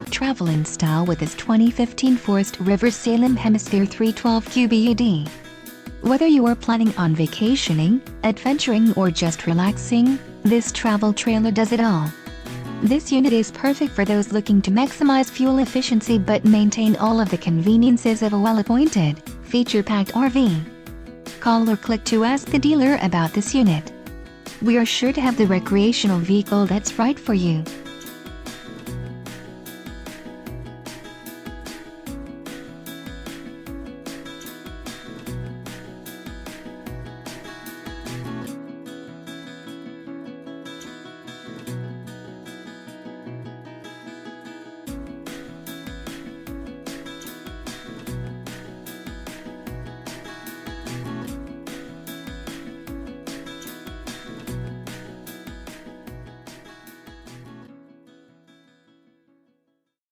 travel in style with this 2015 Forest River Salem Hemisphere 312QBUD. Whether you are planning on vacationing, adventuring or just relaxing, this travel trailer does it all. This unit is perfect for those looking to maximize fuel efficiency but maintain all of the conveniences of a well-appointed, feature-packed RV. Call or click to ask the dealer about this unit. We are sure to have the recreational vehicle that's right for you.